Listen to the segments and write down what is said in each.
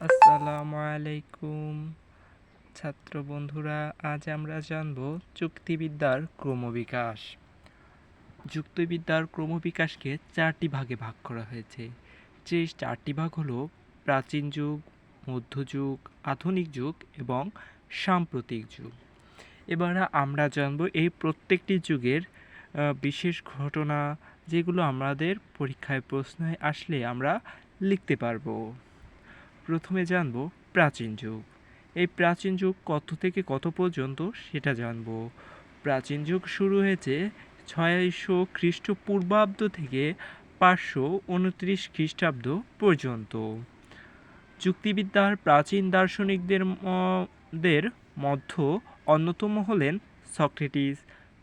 আসসালামু আলাইকুম ছাত্র বন্ধুরা, আজ আমরা জানব যুক্তিবিদ্যার ক্রমবিকাশ। যুক্তিবিদ্যার ক্রমবিকাশকে চারটি ভাগে ভাগ করা হয়েছে। যে চারটি ভাগ হলো প্রাচীন যুগ, মধ্যযুগ, আধুনিক যুগ এবং সাম্প্রতিক যুগ। এবার আমরা জানব এই প্রত্যেকটি যুগের বিশেষ ঘটনা, যেগুলো আমাদের পরীক্ষায় প্রশ্নে আসলে আমরা লিখতে পারবো। প্রথমে জানব প্রাচীন যুগ। এই প্রাচীন যুগ কত থেকে কত পর্যন্ত সেটা জানব। প্রাচীন যুগ শুরু হয়েছে 600 খ্রিস্টপূর্বাব্দ থেকে 529 খ্রিস্টাব্দ পর্যন্ত। যুক্তিবিদ্যার প্রাচীন দার্শনিকদের মধ্যে অন্যতম হলেন সক্রেটিস,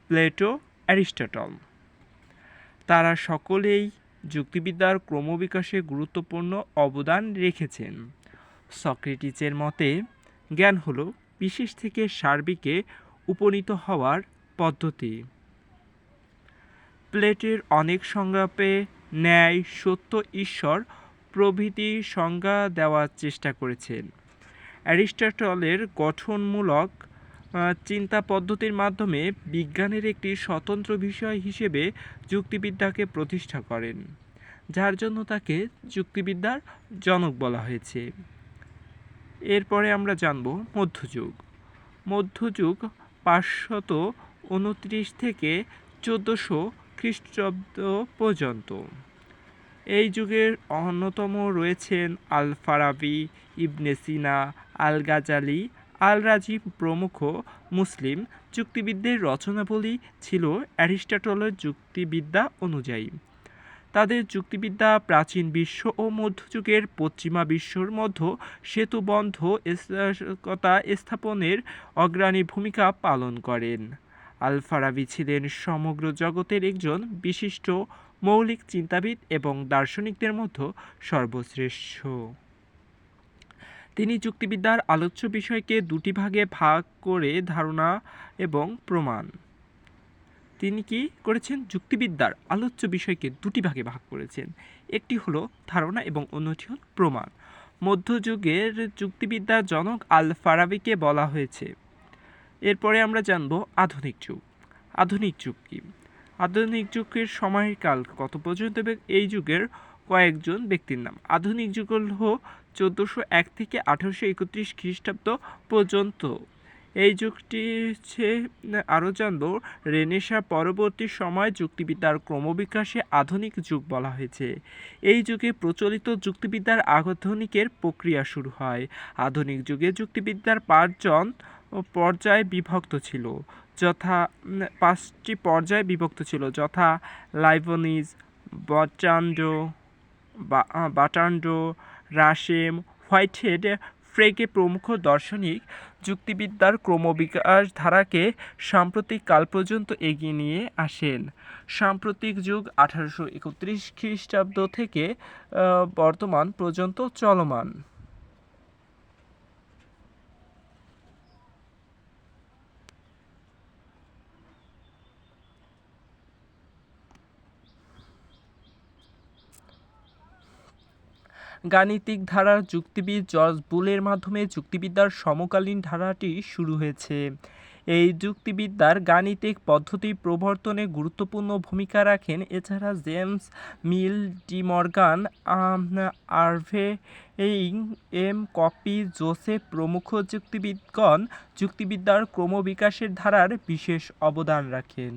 প্লেটো, অ্যারিস্টটল। তারা সকলেই যুক্তিবিদ্যার ক্রমবিকাশে গুরুত্বপূর্ণ অবদান রেখেছেন। সক্রেটিসের মতে জ্ঞান হল বিশেষ থেকে সার্বিকে উপনীত হওয়ার পদ্ধতি। প্লেটোর অনেক সংজ্ঞাপে ন্যায়, সত্য, ঈশ্বর প্রভৃতি সংজ্ঞা দেওয়ার চেষ্টা করেছেন। অ্যারিস্টটলের গঠনমূলক চিন্তা পদ্ধতির মাধ্যমে বিজ্ঞানের একটি স্বতন্ত্র বিষয় হিসেবে যুক্তিবিদ্যাকে প্রতিষ্ঠা করেন, যার জন্য তাকে যুক্তিবিদ্যার জনক বলা হয়েছে। এরপরে আমরা জানব মধ্যযুগ। মধ্যযুগ 529 থেকে 1400 খ্রিস্টাব্দ পর্যন্ত। এই যুগের অন্যতম রয়েছেন আল ফারাবি, ইবনে সিনা, আল গাজালি, আল রাজি প্রমুখ। মুসলিম যুক্তিবিদদের রচনাবলী ছিল অ্যারিস্টটলের যুক্তিবিদ্যা অনুযায়ী। তাদের যুক্তিবিদ্যা প্রাচীন বিশ্ব ও মধ্যযুগের পশ্চিমা বিশ্বর মধ্যে সেতুবন্ধ স্থাপনের অগ্রণী ভূমিকা পালন করেন। আল ফারাবি ছিলেন সমগ্র জগতের একজন বিশিষ্ট মৌলিক চিন্তাবিদ এবং দার্শনিকদের মধ্যে সর্বশ্রেষ্ঠ। তিনি যুক্তিবিদ্যার আলোচ্য বিষয়কে দুটি ভাগে ভাগ করে ধারণা এবং প্রমাণ। তিনি কি করেছেন? যুক্তিবিদ্যার আলোচ্য বিষয়কে দুটি ভাগে ভাগ করেছেন। একটি হলো ধারণা এবং অন্যটি হল প্রমাণ। মধ্যযুগের যুক্তিবিদ্যার জনক আল ফারাবিকে বলা হয়েছে। এরপরে আমরা জানব আধুনিক যুগ। আধুনিক যুগ কি? আধুনিক যুগের সময়কাল কত পর্যন্ত? এই যুগের কয়েকজন ব্যক্তির নাম। আধুনিক যুগ হল 1401 থেকে 1831 খ্রিস্টাব্দ পর্যন্ত। এই যুগটি হচ্ছে আরও জানব রেনেসাঁ পরবর্তী সময় যুক্তিবিদ্যার ক্রমবিকাশে আধুনিক যুগ বলা হয়েছে। এই যুগে প্রচলিত যুক্তিবিদ্যার আধুনিকের প্রক্রিয়া শুরু হয়। আধুনিক যুগে যুক্তিবিদ্যার পর্যায়ে বিভক্ত ছিল, যথা 5টি পর্যায়ে বিভক্ত ছিল, যথা লাইবনিজ, বার্ট্রান্ড রাসেল, হোয়াইটহেড, ফ্রেগে প্রমুখ দার্শনিক যুক্তিবিদ্যার ক্রমবিকাশ ধারাকে সাম্প্রতিক কাল পর্যন্ত এগিয়ে নিয়ে আসেন। সাম্প্রতিক যুগ 1831 খ্রিস্টাব্দ থেকে বর্তমান পর্যন্ত চলমান। গাণিতিক ধারার যুক্তিবিদ জর্জ বুলের মাধ্যমে যুক্তিবিদ্যার সমকালীন ধারাটি শুরু হয়েছে। এই যুক্তিবিদ্যার গাণিতিক পদ্ধতি প্রবর্তনে গুরুত্বপূর্ণ ভূমিকা রাখেন। এছাড়া James Mill, De Morgan, Harvey M Copi, Joseph প্রমুখ যুক্তিবিদগণ যুক্তিবিদ্যার ক্রমবিকাশের ধারার বিশেষ অবদান রাখেন।